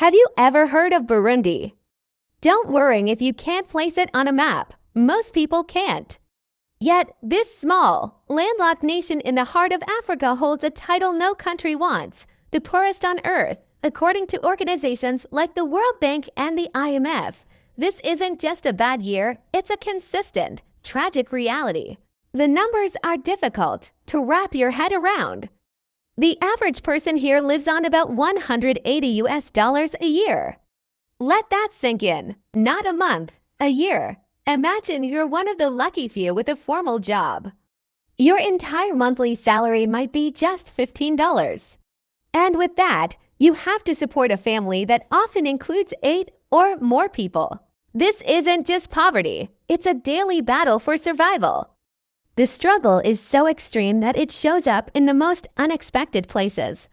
Have you ever heard of Burundi? Don't worry if you can't place it on a map. Most people can't. Yet, this small, landlocked nation in the heart of Africa holds a title no country wants, the poorest on earth, according to organizations like the World Bank and the IMF. This isn't just a bad year, it's a consistent, tragic reality. The numbers are difficult to wrap your head around. The average person here lives on about $180 a year. Let that sink in. Not a month, a year. Imagine you're one of the lucky few with a formal job. Your entire monthly salary might be just $15. And with that, you have to support a family that often includes 8 or more people. This isn't just poverty, it's a daily battle for survival. The struggle is so extreme that it shows up in the most unexpected places.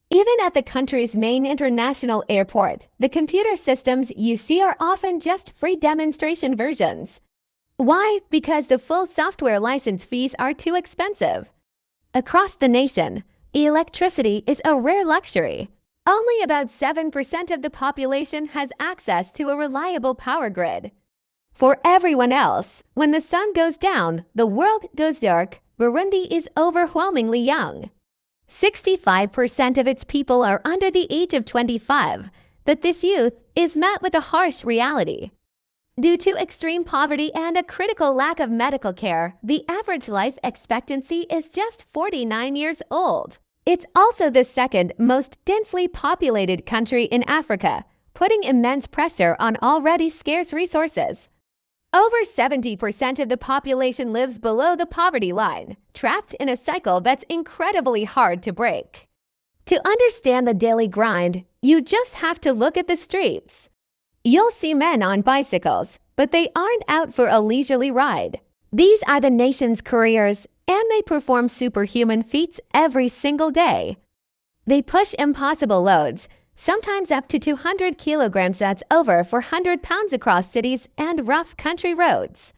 Even at the country's main international airport, the computer systems you see are often just free demonstration versions. Why? Because the full software license fees are too expensive. Across the nation, electricity is a rare luxury. Only about 7% of the population has access to a reliable power grid. For everyone else, when the sun goes down, the world goes dark. Burundi is overwhelmingly young. 65% of its people are under the age of 25, but this youth is met with a harsh reality. Due to extreme poverty and a critical lack of medical care, the average life expectancy is just 49 years old. It's also the second most densely populated country in Africa, putting immense pressure on already scarce resources. Over 70% of the population lives below the poverty line, trapped in a cycle that's incredibly hard to break. To understand the daily grind, you just have to look at the streets. You'll see men on bicycles, but they aren't out for a leisurely ride. These are the nation's couriers, and they perform superhuman feats every single day. They push impossible loads, sometimes up to 200 kilograms, that's over 400 pounds, across cities and rough country roads.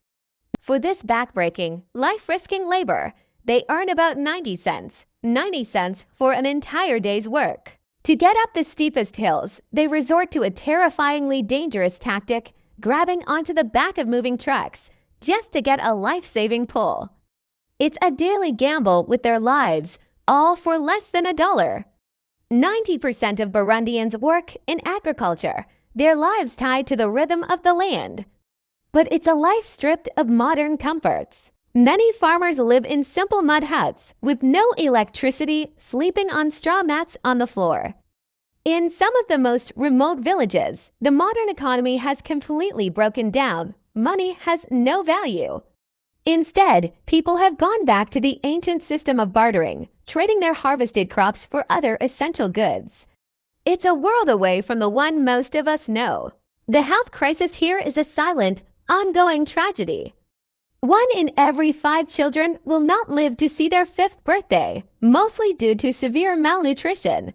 For this backbreaking, life-risking labor, they earn about 90 cents for an entire day's work. To get up the steepest hills, they resort to a terrifyingly dangerous tactic, grabbing onto the back of moving trucks, just to get a life-saving pull. It's a daily gamble with their lives, all for less than $1. 90% of Burundians work in agriculture, their lives tied to the rhythm of the land. But it's a life stripped of modern comforts. Many farmers live in simple mud huts with no electricity, sleeping on straw mats on the floor. In some of the most remote villages, the modern economy has completely broken down. Money has no value. Instead, people have gone back to the ancient system of bartering, trading their harvested crops for other essential goods. It's a world away from the one most of us know. The health crisis here is a silent, ongoing tragedy. 1 in every 5 children will not live to see their 5th birthday, mostly due to severe malnutrition.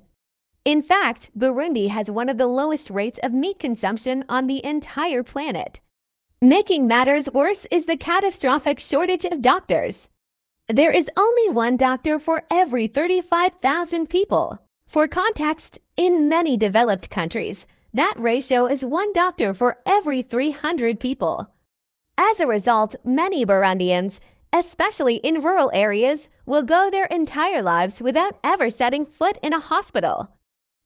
In fact, Burundi has one of the lowest rates of meat consumption on the entire planet. Making matters worse is the catastrophic shortage of doctors. There is only 1 doctor for every 35,000 people. For context, in many developed countries, that ratio is 1 doctor for every 300 people. As a result, many Burundians, especially in rural areas, will go their entire lives without ever setting foot in a hospital.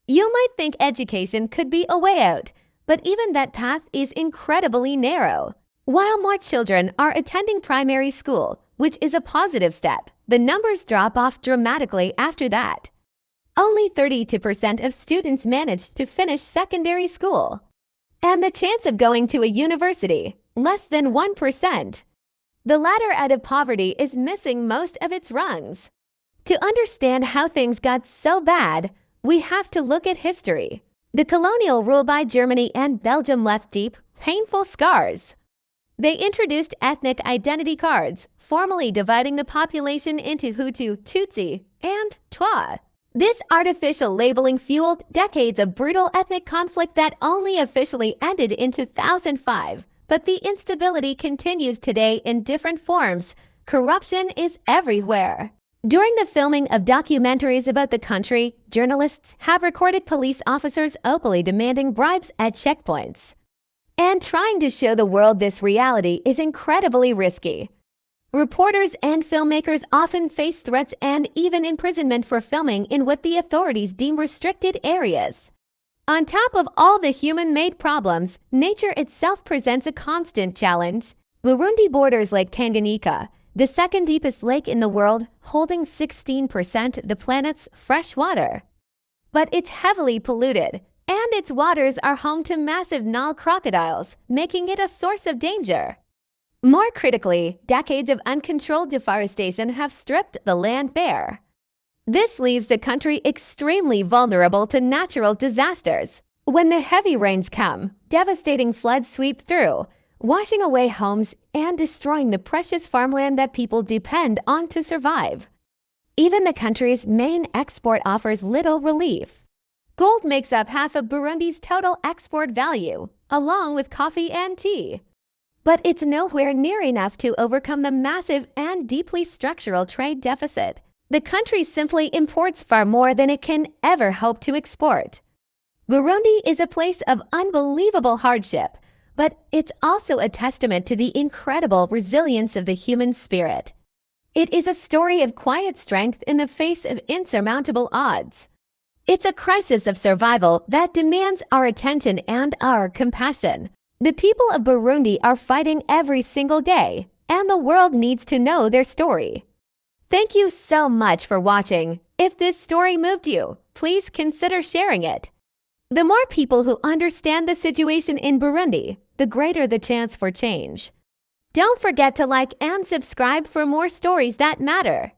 You might think education could be a way out, but even that path is incredibly narrow. While more children are attending primary school, which is a positive step, the numbers drop off dramatically after that. Only 32% of students manage to finish secondary school. And the chance of going to a university, less than 1%. The ladder out of poverty is missing most of its rungs. To understand how things got so bad, we have to look at history. The colonial rule by Germany and Belgium left deep, painful scars. They introduced ethnic identity cards, formally dividing the population into Hutu, Tutsi, and Twa. This artificial labeling fueled decades of brutal ethnic conflict that only officially ended in 2005. But the instability continues today in different forms. Corruption is everywhere. During the filming of documentaries about the country, journalists have recorded police officers openly demanding bribes at checkpoints. And trying to show the world this reality is incredibly risky. Reporters and filmmakers often face threats and even imprisonment for filming in what the authorities deem restricted areas. On top of all the human-made problems, nature itself presents a constant challenge. Burundi borders Lake Tanganyika, the second deepest lake in the world, holding 16% of the planet's fresh water. But it's heavily polluted, and its waters are home to massive Nile crocodiles, making it a source of danger. More critically, decades of uncontrolled deforestation have stripped the land bare. This leaves the country extremely vulnerable to natural disasters. When the heavy rains come, devastating floods sweep through, washing away homes and destroying the precious farmland that people depend on to survive. Even the country's main export offers little relief. Gold makes up half of Burundi's total export value, along with coffee and tea. But it's nowhere near enough to overcome the massive and deeply structural trade deficit. The country simply imports far more than it can ever hope to export. Burundi is a place of unbelievable hardship, but it's also a testament to the incredible resilience of the human spirit. It is a story of quiet strength in the face of insurmountable odds. It's a crisis of survival that demands our attention and our compassion. The people of Burundi are fighting every single day, and the world needs to know their story. Thank you so much for watching. If this story moved you, please consider sharing it. The more people who understand the situation in Burundi, the greater the chance for change. Don't forget to like and subscribe for more stories that matter.